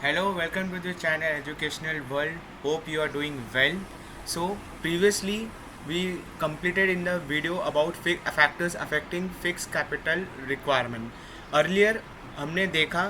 Hello, welcome to the channel Educational World. Hope you are doing well. So, previously we completed in the video about factors affecting fixed capital requirement. Earlier हमने देखा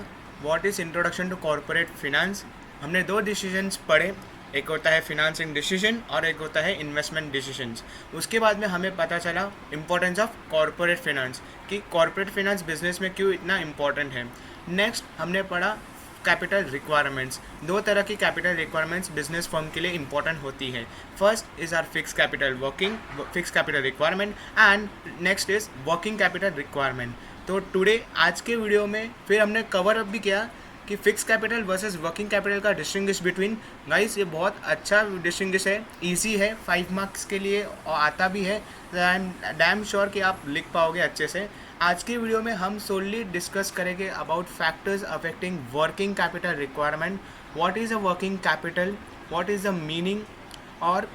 what is introduction to corporate finance. हमने दो decisions पढ़े, एक होता है financing decision और एक होता है इन्वेस्टमेंट डिसीजंस. उसके बाद में हमें पता चला इम्पोर्टेंस ऑफ कॉरपोरेट फिनांस कि कॉरपोरेट फिनांस बिजनेस में क्यों इतना इम्पोर्टेंट है. नेक्स्ट हमने पढ़ा कैपिटल रिक्वायरमेंट्स. दो तरह की कैपिटल रिक्वायरमेंट्स बिजनेस फर्म के लिए इंपॉर्टेंट होती है. First is our fix capital requirement and next is working capital requirement. तो टुडे आज के वीडियो में फिर हमने कवर अप भी किया कि fix capital versus working capital का डिस्टिंग्विश बिटवीन. गाइस ये बहुत अच्छा डिस्टिंग्विश है, इजी है, 5 मार्क्स के लिए और आता भी है. आई एम डैम श्योर कि आप लिख पाओगे अच्छे से. आज की वीडियो में हम सोनली डिस्कस करेंगे about factors affecting working capital requirement. What is a working capital, what is the meaning, और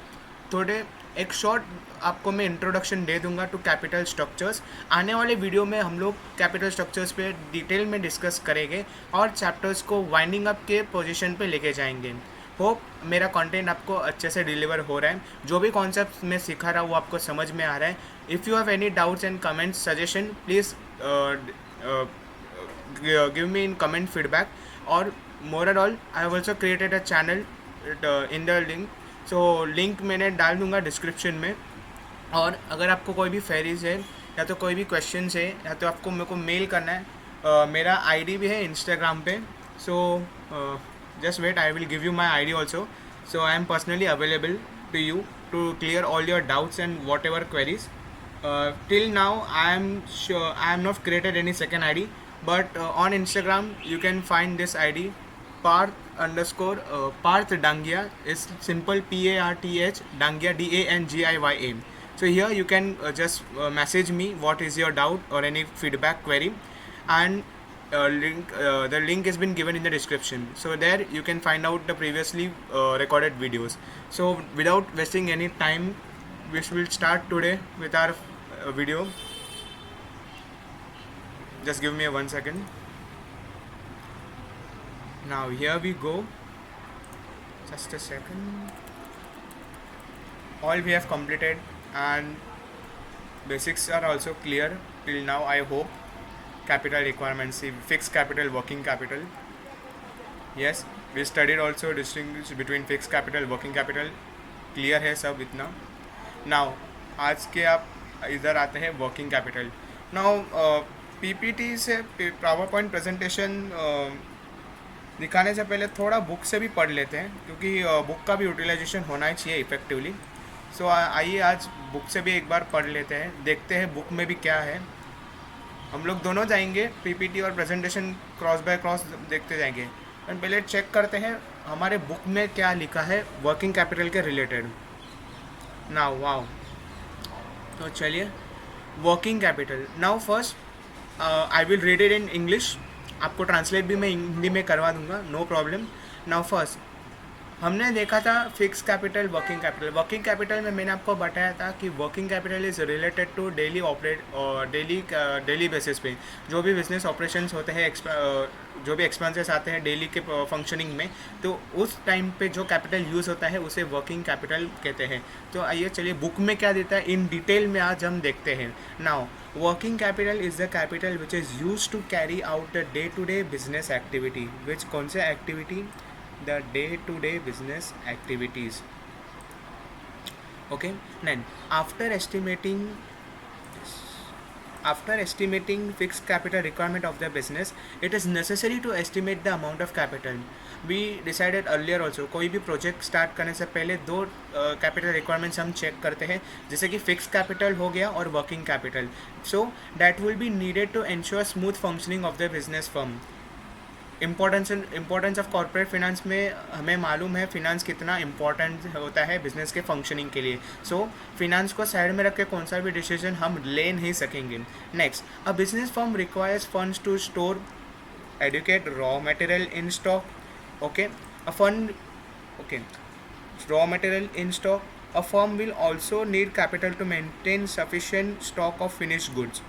थोड़े एक शॉर्ट आपको मैं इंट्रोडक्शन दे दूंगा टू कैपिटल स्ट्रक्चर्स. आने वाले वीडियो में हम लोग कैपिटल स्ट्रक्चर्स पे डिटेल में डिस्कस करेंगे और चैप्टर्स को वाइंडिंग अप के पोजीशन पे लेके जाएंगे. होप मेरा कंटेंट आपको अच्छे से डिलीवर हो रहा है. जो भी कॉन्सेप्ट मैं सिखा रहा हूँ वो आपको समझ में आ रहा है. If you have any doubts and comments suggestion please give me in comment feedback. और more and all I have also created a channel in the link. So link मैंने डाल दूंगा डिस्क्रिप्शन में. और अगर आपको कोई भी फेरीज है या तो कोई भी क्वेश्चन है या तो आपको मेरे को मेल करना है, मेरा आईडी भी है इंस्टाग्राम पे. सो just wait, I will give you my ID also. So I am personally available to you to clear all your doubts and whatever queries. Till now I am sure I am not created any second ID, but on Instagram you can find this ID, Parth Dangia. Is simple PARTH Dangia DANGIYA. So here you can just message me what is your doubt or any feedback query, and the link has been given in the description. So there you can find out the previously recorded videos. So without wasting any time, we will start today with our video. Just give me 1 second. Now here we go. Just a second. All we have completed and basics are also clear till now, I hope. Capital requirements, fixed capital, working capital. Yes, we studied also distinguish between fixed capital, working capital. Clear है सब इतना. Now आज के आप इधर आते हैं working capital. Now PPT से पावर पॉइंट प्रेजेंटेशन दिखाने से पहले थोड़ा बुक से भी पढ़ लेते हैं, क्योंकि बुक का भी यूटिलाइजेशन होना ही चाहिए इफेक्टिवली. सो आइए आज बुक से भी एक बार पढ़ लेते हैं, देखते हैं बुक में भी क्या है. हम लोग दोनों जाएंगे, पीपीटी और प्रेजेंटेशन क्रॉस बाय क्रॉस देखते जाएंगे. एंड पहले चेक करते हैं हमारे बुक में क्या लिखा है वर्किंग कैपिटल के रिलेटेड. नाउ वाओ, तो चलिए working capital. Now first I will read it in English. आपको ट्रांसलेट भी मैं हिंदी में करवा दूंगा, नो प्रॉब्लम. नाउ फर्स्ट हमने देखा था fix capital, working capital. Working capital में मैंने आपको बताया था कि working capital is related to daily operate और डेली बेसिस पे जो भी बिजनेस ऑपरेशंस होते हैं, जो भी एक्सपेंसेस आते हैं डेली के फंक्शनिंग में, तो उस टाइम पे जो कैपिटल यूज़ होता है उसे वर्किंग कैपिटल कहते हैं. तो आइए चलिए बुक में क्या देता है इन डिटेल में आज हम देखते हैं. Now working capital is the capital which is use to carry out the day to day business activity. Which कौन से activity? The day-to-day business activities. Okay, then after estimating fixed capital requirement of the business, it is necessary to estimate the amount of capital. We decided earlier also, कोई भी project start करने से पहले दो capital requirements हम check करते हैं, जैसे कि फिक्स कैपिटल हो गया और working capital. So that will be needed to ensure smooth functioning of the business firm. Importance of corporate finance में हमें मालूम है फिनेंस कितना इम्पोर्टेंट होता है बिजनेस के फंक्शनिंग के लिए. सो फिनेंस को साइड में रख के कौन सा भी डिसीजन हम ले नहीं सकेंगे. Next, a business firm requires funds to store adequate raw material in stock. Okay, a fund, okay, raw material in stock. A firm will also need capital to maintain sufficient stock of finished goods.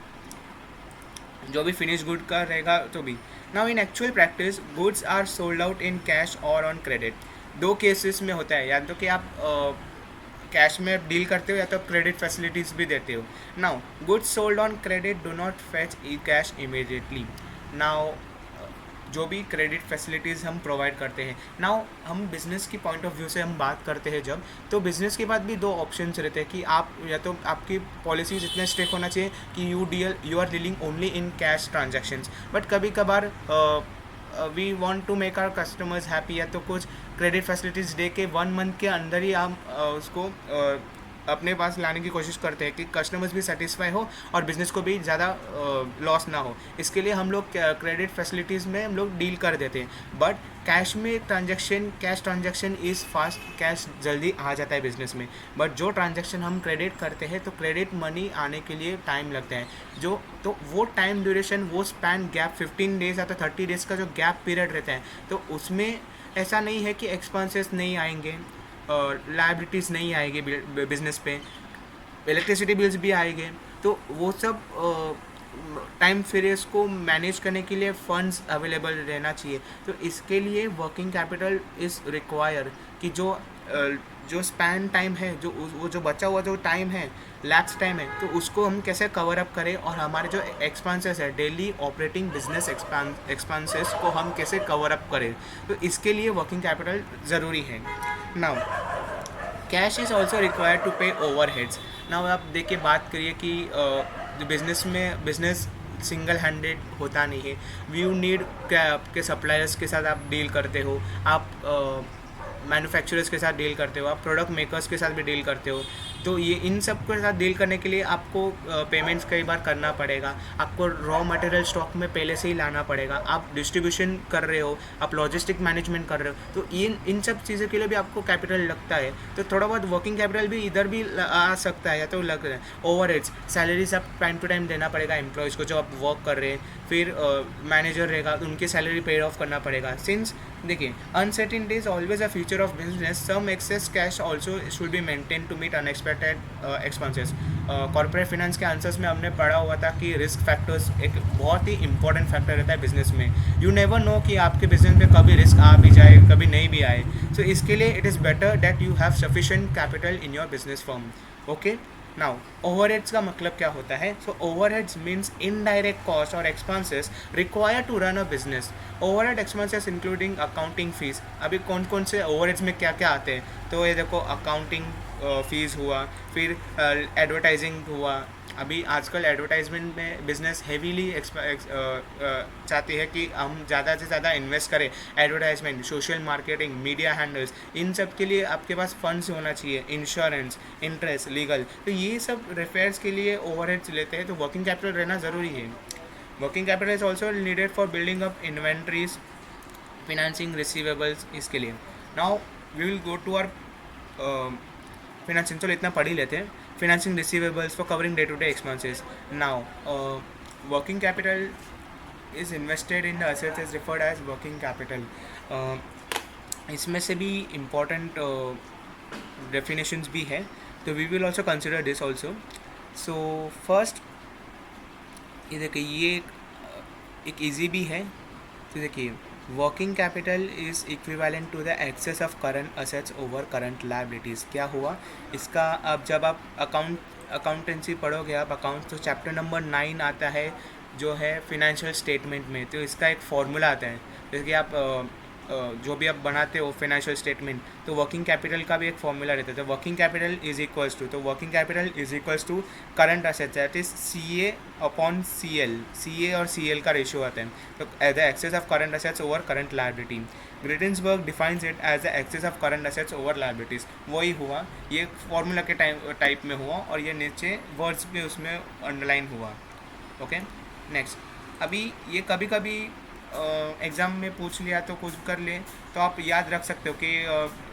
जो भी finish good का रहेगा तो भी। Now in actual practice goods are sold out in cash और on credit. दो cases में होता है, या तो कि आप कैश में डील करते हो या तो क्रेडिट फैसिलिटीज़ भी देते हो। Now goods sold on credit do not fetch E cash immediately. Now जो भी क्रेडिट फैसिलिटीज़ हम प्रोवाइड करते हैं, नाउ हम बिज़नेस की पॉइंट ऑफ व्यू से हम बात करते हैं जब, तो बिज़नेस के बाद भी दो ऑप्शंस रहते हैं कि आप या तो आपकी पॉलिसीज इतने स्ट्रिक्ट होना चाहिए कि you are dealing only in cash transactions, but कभी कभार we want to make our customers happy, या तो कुछ क्रेडिट फैसिलिटीज़ दे के 1 मंथ के अंदर ही हम उसको अपने पास लाने की कोशिश करते हैं कि कस्टमर्स भी सेटिस्फाई हो और बिज़नेस को भी ज़्यादा लॉस ना हो। इसके लिए हम लोग क्रेडिट फैसिलिटीज़ में हम लोग डील कर देते हैं। बट कैश में cash transaction is fast, cash जल्दी आ जाता है बिज़नेस में। बट जो ट्रांजैक्शन हम क्रेडिट करते हैं तो क्रेडिट मनी आने के लिए टाइम लगता है, जो तो वो टाइम ड्यूरेशन, वो स्पैन गैप 15 डेज़ या तो 30 डेज़ का जो गैप पीरियड रहता है, तो उसमें ऐसा नहीं है कि एक्सपेंसेस नहीं आएंगे, लायबिलिटीज़ नहीं आएगी बिजनेस पे, इलेक्ट्रिसिटी बिल्स भी आएंगे, तो वो सब टाइम पीरियड्स को मैनेज करने के लिए फंड्स अवेलेबल रहना चाहिए। तो इसके लिए वर्किंग कैपिटल इज़ रिक्वायर कि जो स्पैन टाइम है, वो जो बचा हुआ जो टाइम है, लैप्स टाइम है, तो उसको हम कैसे कवर अप करें और हमारे जो एक्सपेंसेस है, डेली ऑपरेटिंग बिजनेस एक्सपेंसेस को हम कैसे कवर अप करें, तो इसके लिए वर्किंग कैपिटल ज़रूरी है। Now cash is also required to pay overheads. Now आप देखिए, बात करिए कि जो बिजनेस सिंगल हैंडेड होता नहीं है, यू नीड क्या, आपके सप्लायर्स के साथ आप डील करते हो, आप मैन्युफैक्चरर्स के साथ डील करते हो, आप प्रोडक्ट मेकर्स के साथ भी डील करते हो। तो ये इन सब के साथ डील करने के लिए आपको पेमेंट्स कई बार करना पड़ेगा, आपको रॉ मटेरियल स्टॉक में पहले से ही लाना पड़ेगा, आप डिस्ट्रीब्यूशन कर रहे हो, आप लॉजिस्टिक मैनेजमेंट कर रहे हो, तो इन सब चीज़ों के लिए भी आपको कैपिटल लगता है। तो थोड़ा बहुत वर्किंग कैपिटल भी इधर भी आ सकता है, या तो लग रहा है। ओवरहेड्स, सैलरीज आप टाइम टू टाइम देना पड़ेगा एम्प्लॉयज़ को जो आप वर्क कर रहे हैं, फिर मैनेजर रहेगा तो उनकी सैलरी पेड ऑफ करना पड़ेगा। सिंस देखिए, uncertainty is always a future of business, some excess cash also should be maintain to meet unexpected expenses. Corporate finance के आंसर्स में हमने पढ़ा हुआ था कि रिस्क फैक्टर्स एक बहुत ही इंपॉर्टेंट फैक्टर रहता है बिजनेस में। यू नेवर नो कि आपके बिजनेस में कभी रिस्क आ भी जाए, कभी नहीं भी आए। सो इसके लिए it is better that you have sufficient capital in your business firm. Okay, now overheads का मतलब क्या होता है? So overheads means indirect cost और expenses required to run a business. Overhead expenses including accounting fees. अभी कौन कौन से ओवरहेड्स में क्या क्या आते हैं? तो ये देखो, अकाउंटिंग फीस हुआ, फिर एडवर्टाइजिंग हुआ। अभी आजकल एडवर्टाइजमेंट में बिजनेस हेवीली चाहती है कि हम ज़्यादा से ज़्यादा इन्वेस्ट करें, advertisement, social marketing, media handles, इन सब के लिए आपके पास फंड्स होना चाहिए, इंश्योरेंस, इंटरेस्ट, लीगल। तो ये सब रिफेयर्स के लिए ओवरहेड्स लेते हैं, तो वर्किंग कैपिटल रहना ज़रूरी है। Working capital is also needed for building up inventories, financing receivables, इसके लिए। Now we will go to our financing, चलो इतना पढ़ ही लेते हैं। Financing receivables for covering day-to-day expenses. Now, working capital is invested in the assets is referred as working capital. इसमें से भी important definitions भी है, तो we will also consider this also. So first, ये देखिए, ये एक easy भी है। तो देखिए, working capital is equivalent to the excess of current assets over current liabilities. क्या हुआ इसका? अब जब आप अकाउंटेंसी पढ़ोगे, आप अकाउंट्स, तो चैप्टर नंबर 9 आता है जो है फिनेंशियल स्टेटमेंट में। तो इसका एक फॉर्मूला आता है, जैसे कि आप जो भी आप बनाते हो फाइनेंशियल स्टेटमेंट, तो वर्किंग कैपिटल का भी एक फॉर्मूला रहता है। तो working capital is equals to, तो working capital is equals to current assets, that is CA upon CL। CA और CL का रेशियो आता है, तो the excess of current assets over current liability. Gerstenberg defines it as the excess of current assets over liabilities. वही हुआ, ये formula के type में हुआ, और ये नीचे वर्ड्स भी उसमें अंडरलाइन हुआ। ओके, नेक्स्ट, अभी ये कभी कभी एग्ज़ाम में पूछ लिया तो कुछ कर ले, तो आप याद रख सकते हो कि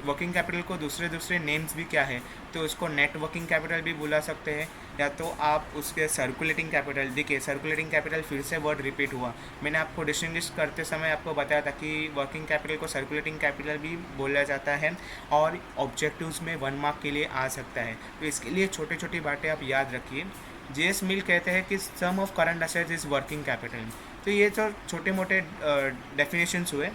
वर्किंग कैपिटल को दूसरे नेम्स भी क्या है। तो उसको नेट वर्किंग कैपिटल भी बुला सकते हैं, या तो आप उसके सर्कुलेटिंग कैपिटल। देखिए, सर्कुलेटिंग कैपिटल फिर से वर्ड रिपीट हुआ। मैंने आपको डिस्टिंग्विश करते समय आपको बताया था कि वर्किंग कैपिटल को सर्कुलेटिंग कैपिटल भी बोला जाता है, और ऑब्जेक्टिव्स में 1 मार्क के लिए आ सकता है। तो इसके लिए छोटी छोटी बातें आप याद रखिए। जेएस मिल कहते हैं कि sum of current assets is working capital. तो ये जो छोटे मोटे डेफिनेशंस हुए।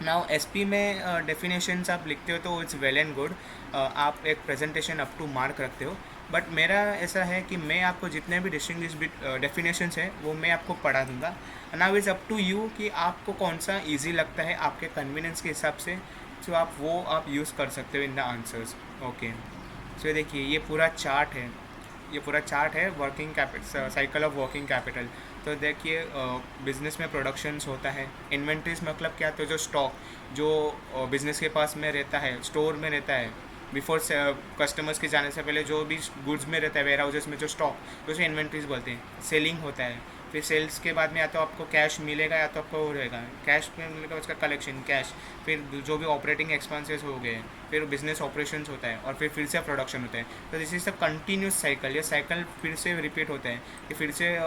नाउ एसपी में डेफिनेशंस आप लिखते हो तो इट्स वेल एंड गुड, आप एक प्रेजेंटेशन अप टू मार्क रखते हो, बट मेरा ऐसा है कि मैं आपको जितने भी डिस्टिंग्विश डेफिनेशंस हैं वो मैं आपको पढ़ा दूंगा। Now is up to you कि आपको कौन सा ईजी लगता है आपके कन्वीनियंस के हिसाब से, तो आप यूज़ कर सकते हो इन द आंसर्स। ओके, सो देखिए ये पूरा चार्ट है working capital, cycle of working capital. तो देखिए बिजनेस में प्रोडक्शंस होता है, इन्वेंट्रीज मतलब क्या, तो जो स्टॉक जो बिजनेस के पास में रहता है, स्टोर में रहता है, बिफोर कस्टमर्स के जाने से पहले जो भी गुड्स में रहता है वेयर हाउसेस में जो स्टॉक, तो उसे इन्वेंट्रीज बोलते हैं। सेलिंग होता है, फिर सेल्स के बाद में या तो आपको कैश मिलेगा या तो आपको वो रहेगा, कैश में मिलेगा उसका कलेक्शन कैश, फिर जो भी ऑपरेटिंग एक्सपेंसेस हो गए, फिर बिजनेस ऑपरेशंस होता है, और फिर से प्रोडक्शन होता है। तो this is the continuous cycle, ये साइकिल फिर से रिपीट होता है कि फिर से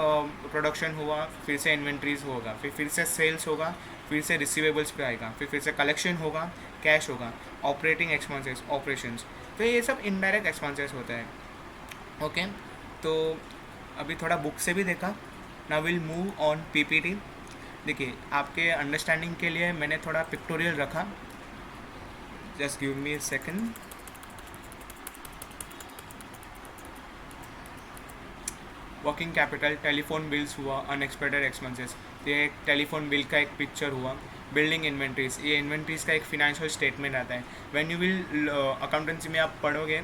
प्रोडक्शन हुआ, फिर से इन्वेंट्रीज होगा, फिर से सेल्स होगा, फिर से रिसीवेबल्स पे आएगा, फिर से कलेक्शन होगा, कैश होगा, ऑपरेटिंग एक्सपेंसेस, ऑपरेशंस। तो ये सब इनडायरेक्ट एक्सपेंसेस होता है। ओके, तो अभी थोड़ा बुक से भी देखा। Now will move on PPT. देखिए आपके अंडरस्टैंडिंग के लिए मैंने थोड़ा पिक्टोरियल रखा, just give me a second. Working capital, telephone bills हुआ, अनएक्सपेक्टेड एक्सपेंसेस, ये एक टेलीफोन बिल का एक पिक्चर हुआ। बिल्डिंग इन्वेंट्रीज, ये इन्वेंट्रीज का एक फिनेंशियल स्टेटमेंट आता है। व्हेन यू विल अकाउंटेंसी में आप पढ़ोगे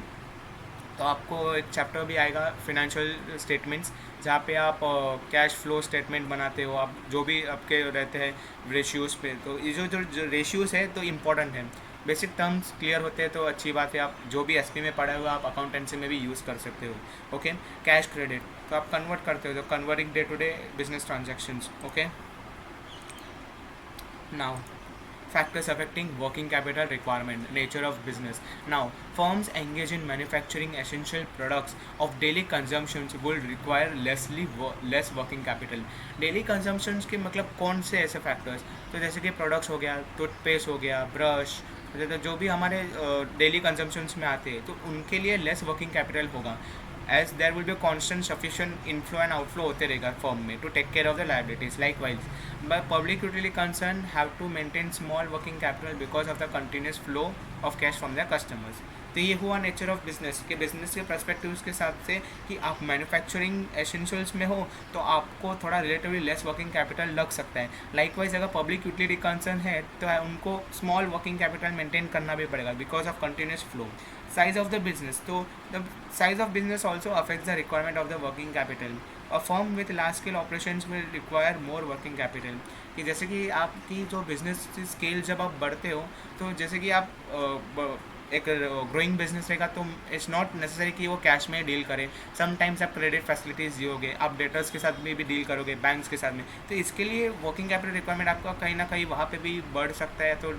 तो आपको एक चैप्टर भी आएगा फिनेंशियल स्टेटमेंट्स, जहाँ पे आप कैश फ्लो स्टेटमेंट बनाते हो, आप जो भी आपके रहते हैं रेशियोज़ पे। तो ये जो रेशियोज़ है तो इम्पॉर्टेंट है, बेसिक टर्म्स क्लियर होते हैं तो अच्छी बात है। आप जो भी एसपी में पढ़े हुए आप अकाउंटेंसी में भी यूज़ कर सकते हो। ओके, कैश क्रेडिट तो आप कन्वर्ट करते हो, तो converting day to day business transactions. Okay, now factors affecting working capital requirement, nature of business. Now firms engage in manufacturing essential products of daily consumptions will require less working capital. daily consumptions के मतलब कौन से ऐसे factors, तो जैसे कि products हो गया, टूथपेस्ट हो गया, ब्रश, तो जो भी हमारे डेली कंजम्पशंस में आते हैं तो उनके लिए लेस वर्किंग कैपिटल होगा, as there will be constant sufficient inflow and outflow होते रहेगा फर्म में to take care of the liabilities. Likewise but public utility concern have to maintain small working capital because of the continuous flow of cash from their customers. तो ये हुआ nature of business के, business के perspectives के साथ से कि आप मैन्युफैक्चरिंग एसेंशियल्स में हो तो आपको थोड़ा रिलेटिवली लेस वर्किंग कैपिटल लग सकता है। लाइकवाइज अगर पब्लिक यूटिलिटी कंसर्न है तो उनको स्मॉल वर्किंग कैपिटल मेंटेन करना भी पड़ेगा because of continuous flow. Size of the business, तो the size of business also affects the requirement of the working capital. A firm with large scale operations will require more working capital. कि जैसे कि आपकी जो business scale जब आप बढ़ते हो तो जैसे कि आप एक ग्रोइंग बिजनेस रहेगा तो इट्स नॉट नेसेसरी कि वो कैश में डील करे, समटाइम्स आप क्रेडिट फैसिलिटीज़ दियोगे, आप डेटर्स के साथ में भी डील करोगे, बैंक्स के साथ में, तो इसके लिए वर्किंग कैपिटल रिक्वायरमेंट आपका कहीं ना कहीं वहाँ पे भी बढ़ सकता है, तो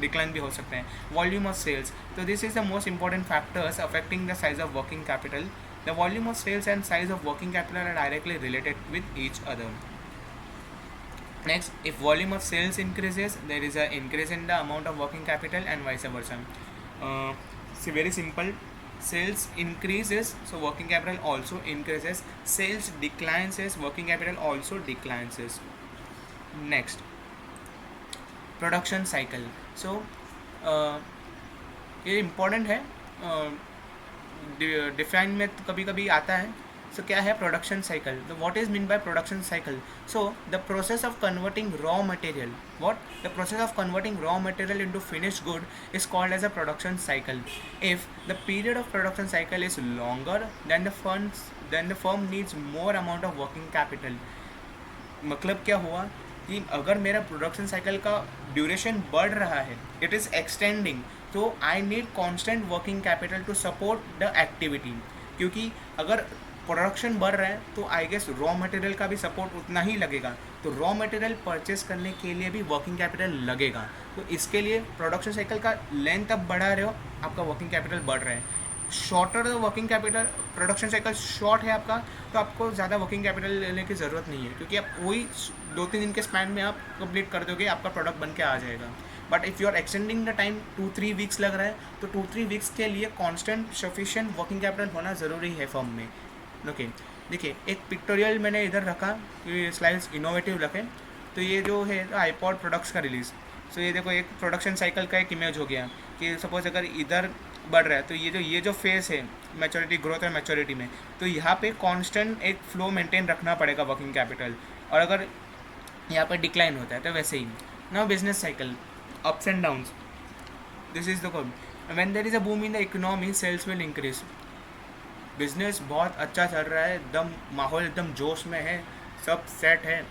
डिक्लाइन भी हो सकता है। वॉल्यूम ऑफ सेल्स, तो this is the most important factors affecting the size of working capital. The volume of sales and size of working capital are directly related with each other. Next, if volume of sales increases, there is an increase in the amount of working capital and vice versa. See, very simple. Sales increases, so working capital also increases. Sales declines, working capital also declines. Next, production cycle. So, ये important है. Define में कभी कभी आता है. So क्या है production cycle? So what is meant by production cycle? So the process of converting raw material. What? The process of converting raw material into finished good is called as a production cycle. If the period of production cycle is longer, then the firm needs more amount of working capital. मतलब क्या हुआ कि अगर मेरा production cycle का duration बढ़ रहा है, इट इज़ एक्सटेंडिंग, तो I need constant working capital to support the activity. क्योंकि अगर प्रोडक्शन बढ़ रहा है तो आई गेस रॉ मटेरियल का भी सपोर्ट उतना ही लगेगा, तो रॉ मटेरियल परचेस करने के लिए भी वर्किंग कैपिटल लगेगा. तो इसके लिए प्रोडक्शन साइकिल का लेंथ आप बढ़ा रहे हो, आपका वर्किंग कैपिटल बढ़ रहा है. Shorter working capital, production cycle short है आपका, तो आपको ज़्यादा वर्किंग कैपिटल लेने की ज़रूरत नहीं है, क्योंकि आप वही 2-3 दिन के स्पैन में आप कंप्लीट कर दोगे, आपका प्रोडक्ट बन के आ जाएगा. But if you are extending the time 2-3 weeks लग रहा है, तो 2-3 वीक्स के लिए कॉन्स्टेंट सफिशिएंट वर्किंग कैपिटल होना ज़रूरी है फर्म में. ओके, देखिए एक पिक्टोरियल मैंने इधर रखा कि स्लाइड्स इनोवेटिव रखें, तो ये जो है आईपॉड प्रोडक्ट्स का रिलीज़। सो ये देखो एक प्रोडक्शन साइकिल का एक इमेज हो गया कि सपोज अगर इधर बढ़ रहा है तो ये जो फेस है मैच्योरिटी, ग्रोथ और मैच्योरिटी में, तो यहाँ पे कांस्टेंट एक फ्लो मेंटेन रखना पड़ेगा वर्किंग कैपिटल। और अगर यहाँ पर डिक्लाइन होता है तो वैसे ही now business cycle ups and downs, this is the call when there is a boom in the economy sales will increase. Business बहुत अच्छा चल रहा है, एकदम माहौल एकदम जोश में है, सब सेट है,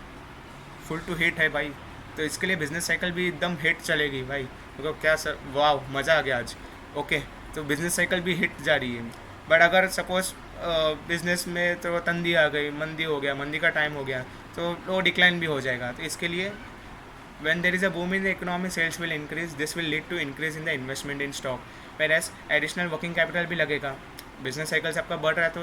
फुल टू हिट है भाई, तो इसके लिए बिजनेस साइकिल भी एकदम हिट चलेगी भाई। तो क्या सर, वाह मज़ा आ गया आज। ओके, तो बिजनेस साइकिल भी हिट जा रही है। बट अगर सपोज बिजनेस में तो तंदी आ गई, मंदी हो गया, मंदी का टाइम हो गया, तो वो डिक्लाइन भी हो जाएगा। तो इसके लिए when there is a boom in the economy, sales will increase. This will lead to increase in the investment in stock. Whereas additional working capital भी लगेगा। बिजनेस साइकिल से आपका बढ़ रहा है तो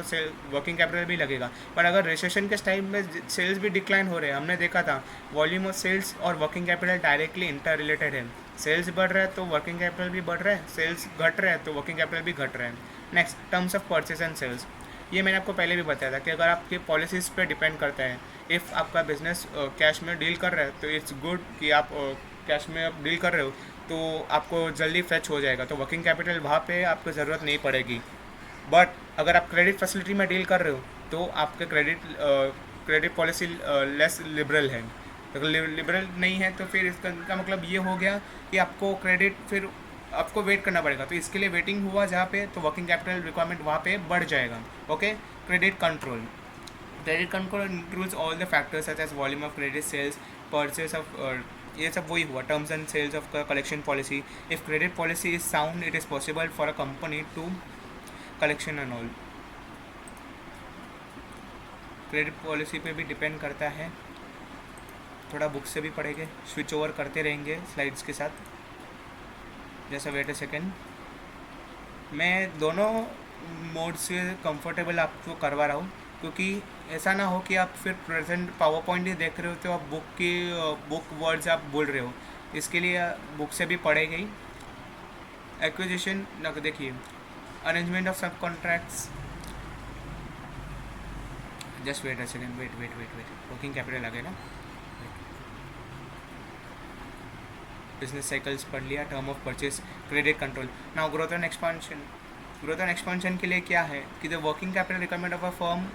वर्किंग कैपिटल भी लगेगा। पर अगर रिसेशन के टाइम में सेल्स भी डिक्लाइन हो रहे हैं, हमने देखा था वॉल्यूम ऑफ सेल्स और working capital directly inter related है। सेल्स बढ़ रहा है तो वर्किंग कैपिटल भी बढ़ रहा है, सेल्स घट रहा है तो वर्किंग कैपिटल भी घट रहा है। Next, terms of purchase and sales. ये मैंने आपको पहले भी बताया था कि अगर आपके पॉलिसीज़ पे डिपेंड करता है। इफ़ आपका बिजनेस कैश में डील कर रहा है तो इट्स गुड कि आप कैश में आप डील कर रहे हो तो आपको जल्दी फेच हो जाएगा, तो वर्किंग कैपिटल वहाँ पे आपको ज़रूरत नहीं पड़ेगी। बट अगर आप क्रेडिट फैसिलिटी में डील कर रहे हो तो आपके क्रेडिट पॉलिसी लेस लिबरल है। अगर लिबरल नहीं है तो फिर इसका मतलब ये हो गया कि आपको क्रेडिट फिर आपको वेट करना पड़ेगा। तो इसके लिए वेटिंग हुआ जहाँ पे, तो वर्किंग कैपिटल रिक्वायरमेंट वहाँ पे बढ़ जाएगा। Okay, credit control includes all the factors such as volume of credit, sales, purchase of, ये सब वही हुआ terms and sales of collection policy. If credit policy is sound it is possible for a company to collection and all. Credit policy पे भी depend करता है, थोड़ा book से भी पढ़ेंगे, स्विच ओवर करते रहेंगे स्लाइड्स के साथ। जैसा वेट अ सेकेंड, मैं दोनों मोड से कंफर्टेबल आपको करवा रहा हूँ, क्योंकि ऐसा ना हो कि आप फिर प्रेजेंट पावर पॉइंट ही देख रहे हो तो आप बुक वर्ड्स आप बोल रहे हो। इसके लिए बुक से भी पढ़ेंगे ही। एक्विजिशन देखिए, arrangement of sub contracts, just wait a second, wait working capital आ गया ना। बिजनेस साइकिल्स पढ़ लिया, term of purchase, credit control. Now growth and expansion. Growth and expansion के लिए क्या है कि the working capital requirement of a firm,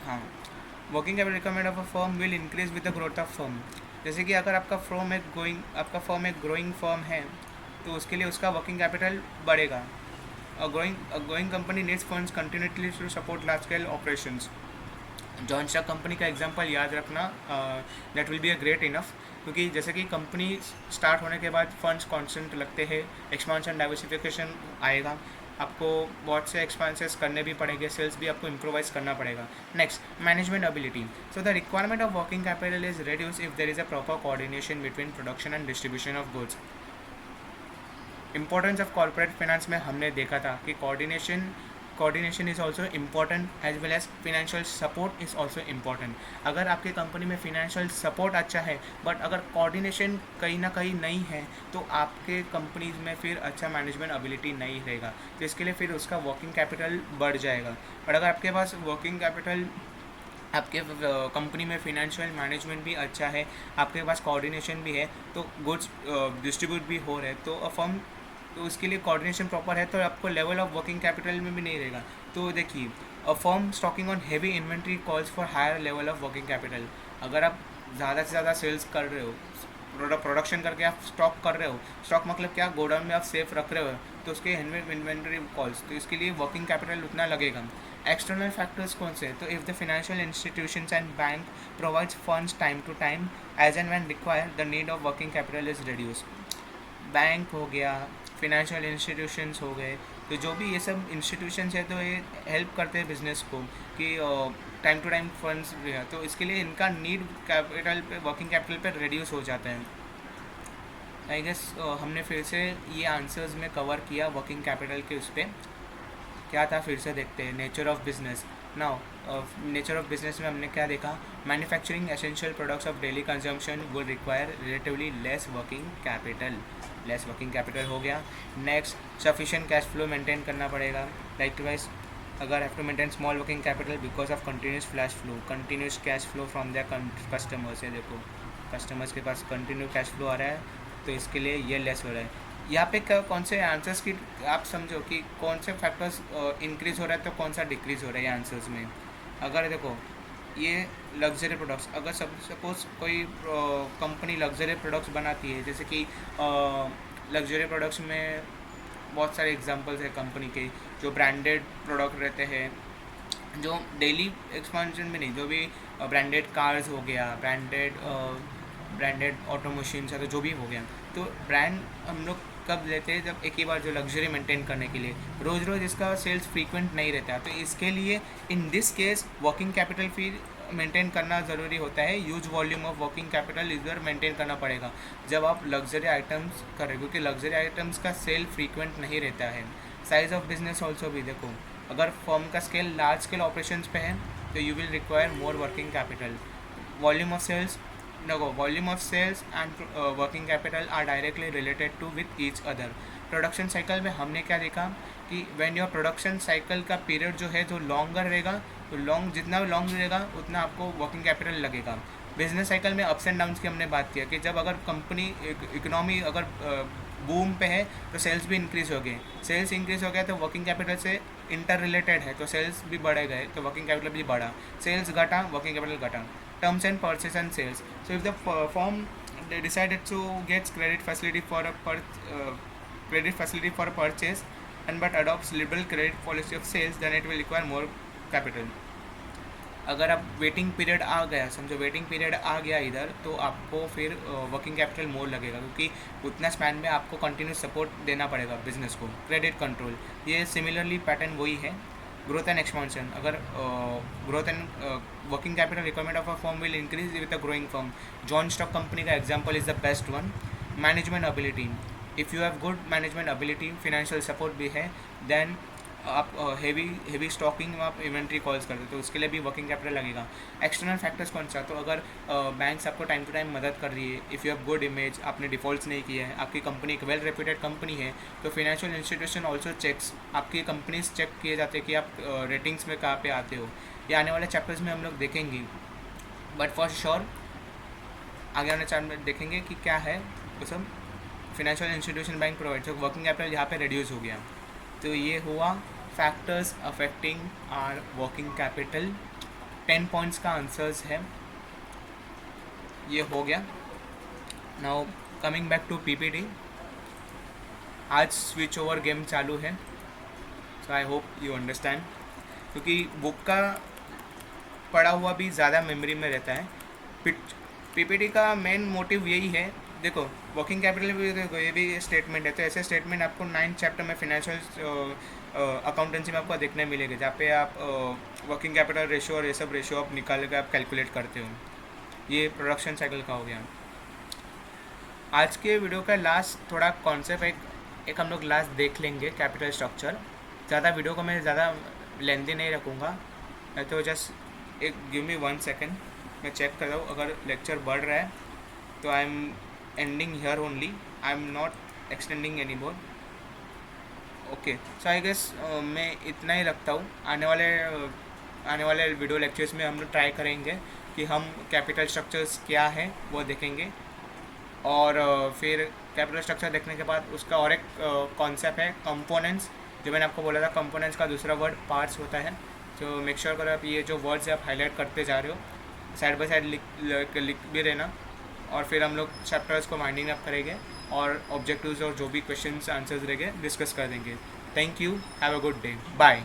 हाँ, working capital requirement of a firm will increase with the growth of firm. जैसे कि अगर आपका फर्म एक ग्रोइंग फर्म है तो उसके लिए उसका वर्किंग कैपिटल बढ़ेगा। Growing company needs funds continuously to support large scale operations. Joint stock company का एग्जांपल याद रखना, that will be a great enough, क्योंकि जैसे कि कंपनी स्टार्ट होने के बाद फंड्स कांस्टेंट लगते हैं, एक्सपांशन डाइवर्सिफिकेशन आएगा, आपको बहुत से एक्सपेंसेस करने भी पड़ेंगे, सेल्स भी आपको इम्प्रोवाइज करना पड़ेगा। Next, management ability. So the requirement of working capital is reduce if there is a proper coordination between production and distribution of goods. Importance of corporate finance में हमने देखा था कि coordination is also important as well as financial support is also important. अगर आपके company में financial support अच्छा है बट अगर कोऑर्डिनेशन कहीं ना कहीं नहीं है तो आपके कंपनीज में फिर अच्छा मैनेजमेंट एबिलिटी नहीं रहेगा, तो इसके लिए फिर उसका वर्किंग कैपिटल बढ़ जाएगा। और अगर आपके पास वर्किंग कैपिटल, आपके कंपनी में फिनेंशियल मैनेजमेंट भी अच्छा है, आपके पास कोऑर्डिनेशन भी है, तो गुड्स डिस्ट्रीब्यूट भी हो रहे हैं, तो फर्म, तो उसके लिए कोऑर्डिनेशन प्रॉपर है तो आपको लेवल ऑफ वर्किंग कैपिटल में भी नहीं रहेगा। तो देखिए, a firm stocking on heavy inventory calls for higher level of working capital. अगर आप ज़्यादा से ज़्यादा सेल्स कर रहे हो, प्रोडक्शन करके आप स्टॉक कर रहे हो, स्टॉक मतलब क्या, गोडाउन में आप सेफ रख रहे हो, तो उसके इन्वेंट्री कॉल्स, तो इसके लिए वर्किंग कैपिटल उतना लगेगा। एक्सटर्नल फैक्टर्स कौन से, तो if the financial institutions and bank provides funds time to time as and when require, the need of working capital is reduce. Bank हो गया, फिनेंशियल इंस्टीट्यूशंस हो गए, तो जो भी ये सब इंस्टीट्यूशंस है तो ये हेल्प करते हैं बिजनेस को कि टाइम टू टाइम फंड्स भी है, तो इसके लिए इनका नीड कैपिटल पे, वर्किंग कैपिटल पे रिड्यूस हो जाता है। आई गेस हमने फिर से ये आंसर्स में कवर किया वर्किंग कैपिटल के उस पर क्या था, फिर से देखते हैं। Nature of business. Now nature of business में हमने क्या देखा, manufacturing essential products of daily consumption will require relatively less working capital हो गया। Next, sufficient cash flow maintain करना पड़ेगा। Likewise, agar have to maintain small working capital because of continuous continuous cash flow from their customers है. देखो customers के पास continue cash flow आ रहा है, तो इसके लिए ये लेस हो रहा है. यहाँ पे कौन से आंसर्स की आप समझो कि कौन से फैक्टर्स इंक्रीज हो रहा है तो कौन सा डिक्रीज हो रहा है आंसर्स में. अगर देखो ये लग्जरी प्रोडक्ट्स, अगर सपोज कोई कंपनी लग्जरी प्रोडक्ट्स बनाती है, जैसे कि लग्जरी प्रोडक्ट्स में बहुत सारे एग्जांपल्स है कंपनी के, जो ब्रांडेड प्रोडक्ट रहते हैं, जो डेली एक्सपेंशन में नहीं, जो भी ब्रांडेड कार्स हो गया, ब्रांडेड ऑटो मशीन्स है, तो जो भी हो गया. तो ब्रांड हम लोग कब लेते हैं, जब एक ही बार जो लग्जरी मेंटेन करने के लिए, रोज़ रोज़ इसका सेल्स फ्रीक्वेंट नहीं रहता. तो इसके लिए in this case working capital फिर मेंटेन करना ज़रूरी होता है. Huge volume of working capital इधर मेंटेन करना पड़ेगा जब आप लग्जरी आइटम्स कर रहे हो, क्योंकि लग्जरी आइटम्स का सेल फ्रीक्वेंट नहीं रहता है. साइज ऑफ बिजनेस ऑल्सो भी देखो, अगर फर्म का स्केल लार्ज स्केल ऑपरेशंस पे है तो you will require more working capital. Volume of sales volume of sales and working capital are directly related to with each other. Production cycle में हमने क्या देखा कि व्हेन योर प्रोडक्शन साइकिल का period जो है जो लॉन्गर रहेगा, तो जितना लॉन्ग रहेगा उतना आपको वर्किंग कैपिटल लगेगा. बिजनेस साइकिल में अप्स एंड डाउन्स की हमने बात किया कि जब अगर कंपनी इकोनॉमी अगर बूम पे है तो सेल्स भी इंक्रीज़ हो गए, सेल्स इंक्रीज़ हो गया तो वर्किंग कैपिटल से इंटर रिलेटेड है, तो सेल्स भी बढ़े गए तो वर्किंग कैपिटल भी बढ़ा. सेल्स घटा, वर्किंग कैपिटल घटा. Terms and purchase and sales. So if the firm decided to get credit facility for purchase and but adopts liberal credit policy of sales, then it will require more capital. अगर आप waiting period आ गया, समझो waiting period आ गया इधर, तो आपको फिर working capital मोर लगेगा, क्योंकि उतना स्पैन में आपको कंटिन्यूस सपोर्ट देना पड़ेगा बिजनेस को. क्रेडिट कंट्रोल, ये सिमिलरली पैटर्न वही है. ग्रोथ एंड एक्सपेंशन, अगर growth and working capital requirement of a firm will increase with a growing firm. Joint stock company का example is the best one. Management ability, if you have good management ability, financial support भी है, then आप heavy stocking में आप inventory calls करते हो, तो उसके लिए भी वर्किंग कैपिटल लगेगा. एक्सटर्नल फैक्टर्स कौन सा, तो अगर बैंक्स आपको टाइम टू टाइम मदद कर रही है, if you have good image, आपने डिफॉल्ट्स नहीं किया है, आपकी कंपनी एक वेल रेप्यूटेड कंपनी है, तो फिनेंशियल इंस्टीट्यूशन ऑल्सो चेक्स, आपकी कंपनीज चेक किए जाते हैं कि आप रेटिंग्स में कहाँ पे आते हो. ये आने वाले चैप्टर्स में हम लोग देखेंगे, बट फॉर श्योर आगे आने चैप्टर में देखेंगे कि क्या है वो सब. फिनेंशियल इंस्टीट्यूशन बैंक प्रोवाइड, तो वर्किंग कैपिटल यहाँ पे रिड्यूस हो गया. तो ये हुआ factors affecting our working capital. 10 points का आंसर्स है, ये हो गया. Now coming back to PPT. आज स्विच ओवर गेम चालू है, so I hope you understand, क्योंकि बुक का पढ़ा हुआ भी ज़्यादा मेमोरी में रहता है. पीपीटी का मेन मोटिव यही है. देखो वर्किंग कैपिटल भी देखो, ये भी स्टेटमेंट है, तो ऐसे स्टेटमेंट आपको 9th चैप्टर में फिनेंशियल अकाउंटेंसी में आपको देखने मिलेगा, जहाँ पे आप वर्किंग कैपिटल रेशियो और ये सब रेशियो आप निकाल कर आप कैलकुलेट करते हो. ये प्रोडक्शन साइकिल का हो गया. आज के वीडियो का लास्ट थोड़ा कॉन्सेप्ट एक हम लोग लास्ट देख लेंगे, कैपिटल स्ट्रक्चर. ज़्यादा वीडियो को मैं ज़्यादा लेंथी नहीं रखूँगा, तो जस्ट एक गिव मी 1 सेकेंड, मैं चेक कर रहा हूँ. अगर लेक्चर बढ़ रहा है तो I am ending here only, I am not extending any more. Okay, so I guess मैं इतना ही रखता हूँ. आने वाले वीडियो लेक्चर्स में हम लोग ट्राई करेंगे कि हम कैपिटल स्ट्रक्चर्स क्या है वो देखेंगे, और फिर कैपिटल स्ट्रक्चर देखने के बाद उसका और एक कॉन्सेप्ट है कंपोनेंट्स, जो मैंने आपको बोला था. कंपोनेंट्स का दूसरा वर्ड पार्ट्स होता है. तो मेक श्योर करो आप ये जो वर्ड्स आप हाईलाइट करते जा रहे हो, साइड बाय साइड लिख भी रहना. और फिर हम लोग चैप्टर्स को वाइंडिंग अप करेंगे और ऑब्जेक्टिव्स और जो भी क्वेश्चंस आंसर्स रहेंगे डिस्कस कर देंगे. Thank you, have a good day, bye.